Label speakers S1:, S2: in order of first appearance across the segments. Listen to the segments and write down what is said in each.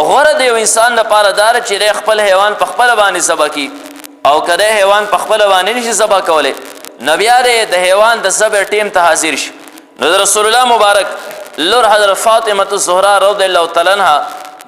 S1: غوره د یو انسان لپاره دار چې د خپل حیوان په خپل باندې ذبح کی او کله حیوان په خپل باندې نشي ذبح کولی نو بیا د حیوان د ذبح ټیم ته حاضر شي نو د رسول الله مبارک لور حضرت فاطمه الزهرا رضی الله تعالی عنها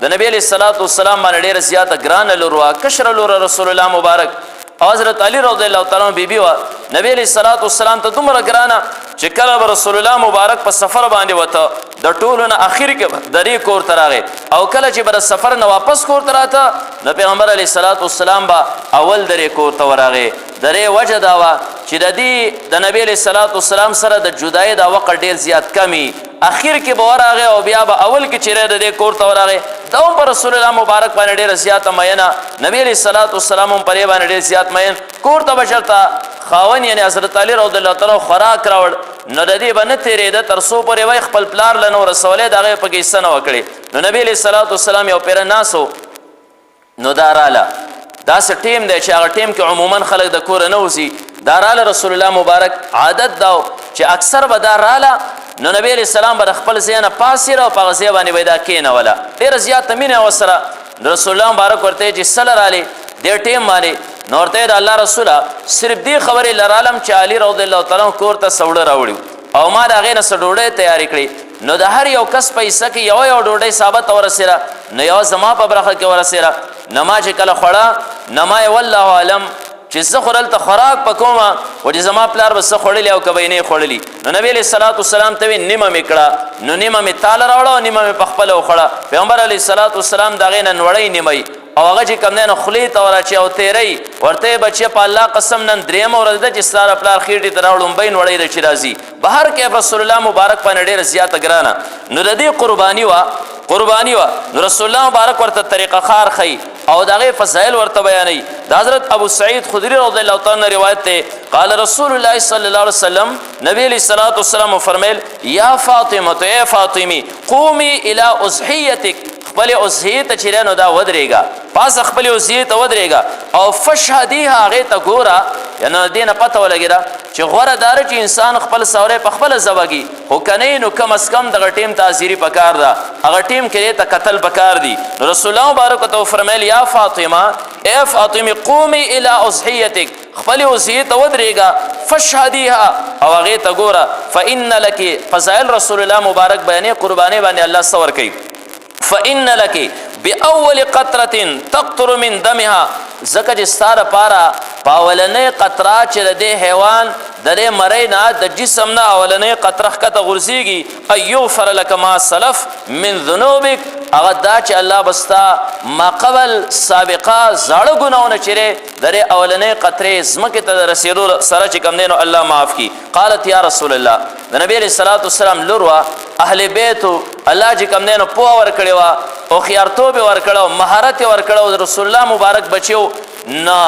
S1: د نبی علیہ الصلوۃ والسلام باندې ډیره زیاته ګرانه لور وا کشر لور رسول الله مبارک حضرت علی رضی الله تعالی عنہ بیبي وا نبی علیہ الصلوۃ والسلام ته دومره ګرانه چې کله رسول الله مبارک په سفر باندې وته د ټولو نه اخر کې د دې کور ته راغی او کله چې بر سفر نه واپس کور ته راته د پیغمبر علیہ الصلوۃ والسلام با اول درې کور ته ورغی درې وجه دا وا چې د دې د نبی علیہ الصلوۃ والسلام سره د جدای دا وقت ډیر زیات کمی اخر کې به ورغی او بیا به اول کې چیرې د دې کور ته ورغی دا پر رسول الله مبارک باندې ډیر زیات مینه نبی علیہ الصلوۃ والسلام پر باندې ډیر زیات مین کور ته بشرتا خاون یعنی حضرت علی رضی الله تعالی خوراک راوړ نو د دې باندې تیرې د ترسو پر وای خپل پلار لنو رسوله دغه په کې سن وکړي نو نبی علیہ الصلوۃ والسلام یو پیر ناسو نو داراله دا س ټیم دی چې هغه ټیم کې عموما خلک د کور نه وسی داراله رسول الله مبارک عادت دا چې اکثر به داراله نو نبی علیہ السلام بر خپل زینه پاسره او په ځای باندې ودا کینه ولا ډیر زیات مینه وسره رسول الله مبارک ورته چې صلی الله علیه د ټیم باندې نورته د الله رسوله صرف دی خبرې لرالم چې علی رضی الله تعالی کور ته سوړه راوړي او ما دا غینه سډوړې تیاری کړې نو د هر یو کس پیسې کې یو ډوډۍ ثابت ورسره نو یو زما په برخه کې ورسره نما چې کله خړه نما والله علم چې زه خورل ته خوراک پکوما و چې زما پلار بس خورلی او کبه نه خورلی نو نبی علیہ الصلوۃ والسلام ته نیمه میکړه نو نیمه می تعالی راوړو نیمه په خپل وخړه پیغمبر علیہ الصلوۃ والسلام دا غینه نوړی نیمه او هغه چې کم نه خلی ته ورچ او تیری ورته بچی په الله قسم نن دریم ورځ د چې ستاره پلار خېټې تراوړم بین وړی رچ راځي بهر کې رسول الله مبارک باندې ډیر زیاته ګرانه نو د دې قربانی وا نو رسول الله مبارک ورته طریقه خار خي او دغه فضائل ورته بیانوي د حضرت ابو سعید خدری رضی الله تعالی عنہ روایت ته قال رسول الله صلی الله علیه وسلم نبی علیہ الصلوۃ والسلام فرمایل یا فاطمه اے فاطمی قومی الی اضحیتک خپل اضحیه ته چیرانو دا ودرېګا پاس خپل اضحیه ته ودرېګا او فشهدیها هغه ته ګورا یعنی دینه پته ولګیدا چې غوړه دار چې انسان خپل سوره په خپل زوګي هو کنه نو کم اس کم دغه ټیم تاثیری پکار دا هغه ټیم کې ته قتل پکار دی رسول الله مبارک ته فرمایل یا فاطمه اے فاطمه قومی الی اضحیتک خپل اضحیه ته ودرېګا فشهدیها او هغه ته ګورا فإن لك فضائل رسول الله مبارک بیانې قربانی باندې الله سور کوي فإن لك بأول قطرة تقطر من دمها زکه چې ستاره پاره پاولنې قطره چې د حیوان د مرینا د جسم نه اولنې قطره کته غورځيږي ايو فرلک ما سلف من ذنوبک هغه دا چې الله بستا ما قبل سابقه زړه ګناونه چیرې د اولنې قطره زمکه ته رسیدو سره چې کم دینو الله معاف کی قالت یا رسول الله د نبی علیہ الصلوۃ والسلام لوروا اهل بیت الله چې کم دینو پوه ور کړی وا او خيارتوب ور کړو مهارت ور کړو رسول الله مبارک بچو نه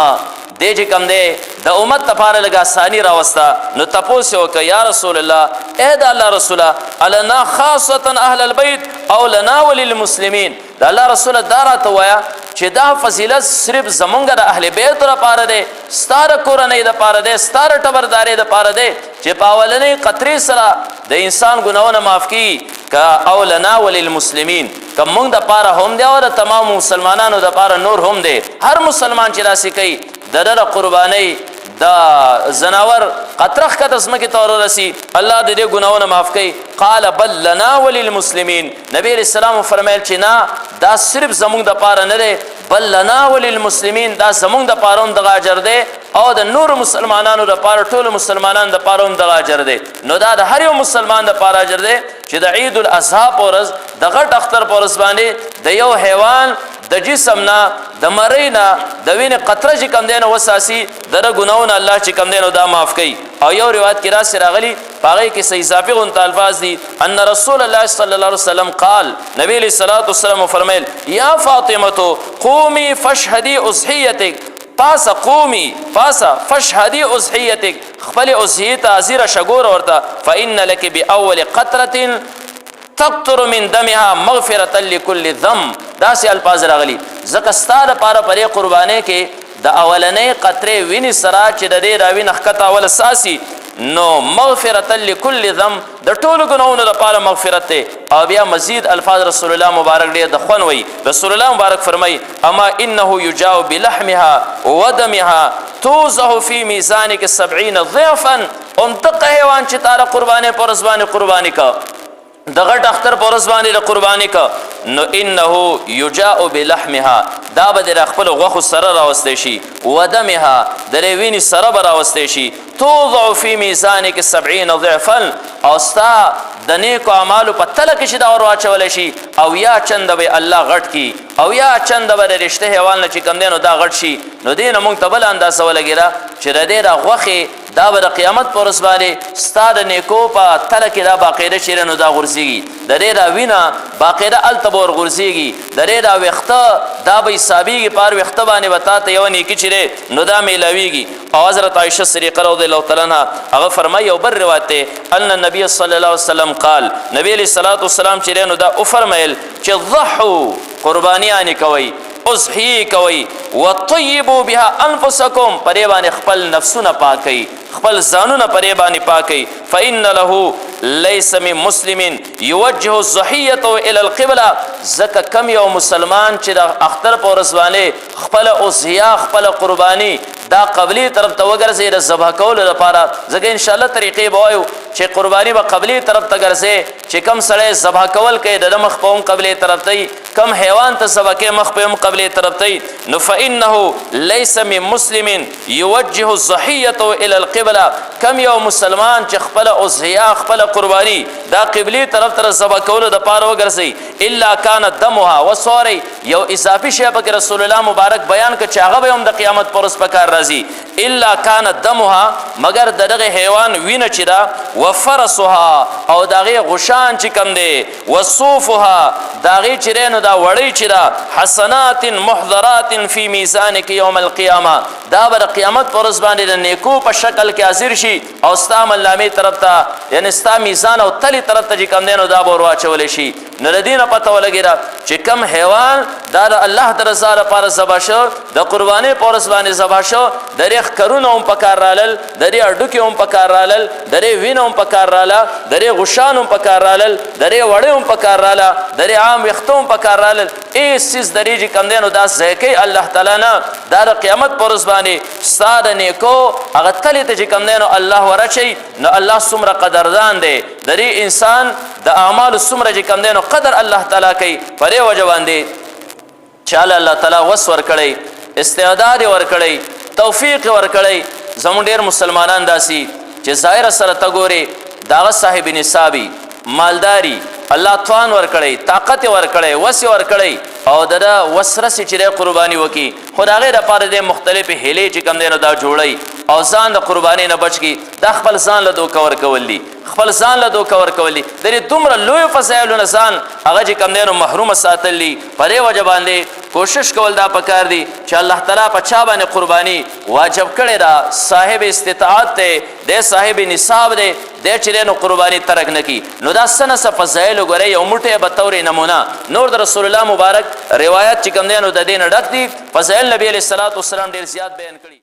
S1: دې چې کم دی د امت لپاره لګا ثاني راوستا نو تاسو وک یا رسول الله اے د الله رسوله علنا خاصه اهل البيت او لنا وللمسلمين د الله رسول دارا ته وایا چې دا فضیلت صرف زمونږ د اهل بیت لپاره دی ستاره کورنۍ لپاره دی ستاره ټبرداري لپاره دی چې پاولنې قطرې سره د انسان ګناونه معاف کی کا او لنا وللمسلمین کوم موږ د پاره هم دی او د تمام مسلمانانو د پاره نور هم دی هر مسلمان چې راسي کوي د قربانی دا زناور قطرخ کا تسمه کی تور رسی الله دې ګناونه معاف کوي قال بل لنا وللمسلمین نبی علیہ السلام فرمایل چې نا دا صرف زمونږ د پاره نه دی بل لنا وللمسلمین دا زمونږ د پاره هم د اجر دی او د نور مسلمانانو د پاره ټول مسلمانانو د پاره هم د اجر دی نو دا د هر یو مسلمان د پاره اجر دی چې د عید الاضحى پورز د غټ اختر پورز باندې د یو حیوان د جسم نه د مرینا د وینې قطره چې کم دینه وساسي در ګناونه الله چې کم دینه دا معاف کوي او یو روایت کې راځي راغلي پاره کې صحیح اضافي غون الفاظ دي ان رسول الله صلی الله علیه وسلم قال نبی علیہ الصلوۃ والسلام فرمایل یا فاطمه قومي فاشهدي اضحیتک پاس قومي پاس فاشهدي اضحیتک خپل اضحیت ازیره شګور ورته فإن لك بأول قطره تقطر من دمها مغفرة لكل ذنب دا سي الفاظ راغلي زکه ستاره پاره پرې قربانې کې د اولنې قطرې ویني سره چې د دې راوي نخکته اول اساسي نو مغفرة لكل ذنب د ټولو ګناهونو لپاره مغفرت دی. او بیا مزید الفاظ رسول الله مبارک ډېر د خوند وی. رسول الله مبارک فرمای اما انه یجاء بلحمها ودمها توزه فی میزانک 70 ضعفا. دغه حیوان چې تعالی قربانې پر ځواني قرباني کا د غټ اختر پر ځواني د قرباني کا نو انه یجاء بلحمها دا به د خپل غوښو سره راوستې شي ودمها د وینې سره به راوستې شي توضع فی میزانک 70 ضعفا او ستا د نیکو اعمالو په تله کې چې دا ور واچولی شي او یا چنده به الله غټ کی او یا چنده به د رشته حیوان نه چې کوم دی نو دا غټ شي. نو دې نه موږ ته بله اندازه ولګېده چې د دې دا غوښې دا به د قیامت په ورځ باندې ستا د نیکو په تله کې دا باقاعده چې نو دا غورځېږي د دې دا وینه باقاعده هلته به ورغورځېږي د دې دا ویښته دا به حسابېږي په هر ویښته باندې به تا ته یوه نیکي چې دی نو دا میلاویږي. او حضرت عایشه صدیقه رضی الله تعالی عنها هغه فرمایي یو بل روایت دی ان النبي صلی الله علیه وسلم قال نبی علیه الصلاة والسلام چې دی نو دا وفرمیل چې ضحو قربانیانې کوئ اضحیې کوئ وطیبوا بها انفسکم په دې باندې خپل نفسونه پاکئ خپل ځانونه په دې باندې پاکئ فإن له ليس من مسلم يوجه الضحية الى القبلة. ځکه کم یو مسلمان چې د اختر په ورځ باندې خپل اضحیه خپل قرباني دا قبلی طرف ته وګرځي د ذبح کولو لپاره. ځکه انشاءالله طریقې به وایو چې قرباني به قبلی طرف ته ګرځي چې کم سړی ذبح کول کوي د مخ په هم قبلی طرف ته کم حیوان ته ذبح کوي مخ په هم قبلی طرف ته. نو فإنه ليس من مسلم يوجه الضحية الى القبلة. کم یو مسلمان چې خپل اضحیه خپل قرباني دا قبلی طرف ته ذبح کولو د پاره وګرځي الا كانت دمها وصوري یو اضافي شی پکې رسول الله مبارک بیان کړ چې هغه به هم د قیامت پر ورځ په کار راځي الا كانت دمها مگر دغه حیوان وینه چې دا وفرسها او دغه غشان چې کم دی وصوفها دغه چې نو دا وړي چې دا حسنات محضرات فی میزانک یوم القیامه دا بر قیامت پر ورځ باندې د نیکو په شکل کې حاضر شي او ستا عمل طرف ته یعنی ستا میزان او تلی طرف ته چې کم دی نو دا به ورواچولی شي. نو د دې نه پته ولګېده چې کم حیوان دا د الله د رضا لپاره ذبح شو د قربانۍ په ورځ باندې ذبح شو د دې ښکرونه هم په کار رالل د دې هډوکې هم په کار رالل د دې وینه هم په کار راله د دې غشان هم په کار رالل د دې وړې هم په کار راله د دې عام ویښته هم په کار رالل هېڅ څیز د دې چې کم دی نو دا ضایع کوي الله تعالی نه دا د قیامت په ورځ باندې ستا د نیکو هغه تلې ته چې کم دی نو الله ورچوي. نو الله څومره قدردان دی د دې انسان د اعمالو څومره چې کم دی نو قدر الله تعالی کوي په دې وجه باندې چاله الله تعالی وس ورکړی استعداد یې ورکړی توفیق یې ورکړی. زموږ ډېر مسلمانان داسي چې ظاهره سره ته ګورې د هغه صاحب نصابي مالداري الله توان ورکړی طاقت یې ورکړی وس یې ورکړی او د وس رسې چې دی قرباني وکړي خو د هغې دپاره دی مختلفې هیلې چې کوم دی نو دا جوړوي او ځان د قربانۍ نه بچ کړي. دا خپل ځان له دوکه ورکول دي خپل ځان له دوکه ورکول دي د دې دومره لویو فضایلو نه ځان هغه چې کوم دی نو محرومه ساتل دي. په دې وجه باندې کوشش کول دا پکار دي چې الله تعالی په چا باندې قرباني واجب کړې ده صاحب استطاعت دی دی صاحب نصاب دی دی چې دی نو قرباني ترک نه کي. نو دا څه نه څه فضایلو ګورئ یو موټی به طورې نمونه نور د رسول الله مبارک روایت چې کوم دی نو د دې نه ډک دي فضایل نبي علیه الصلاة والسلام ډېر زیات بیان کړي.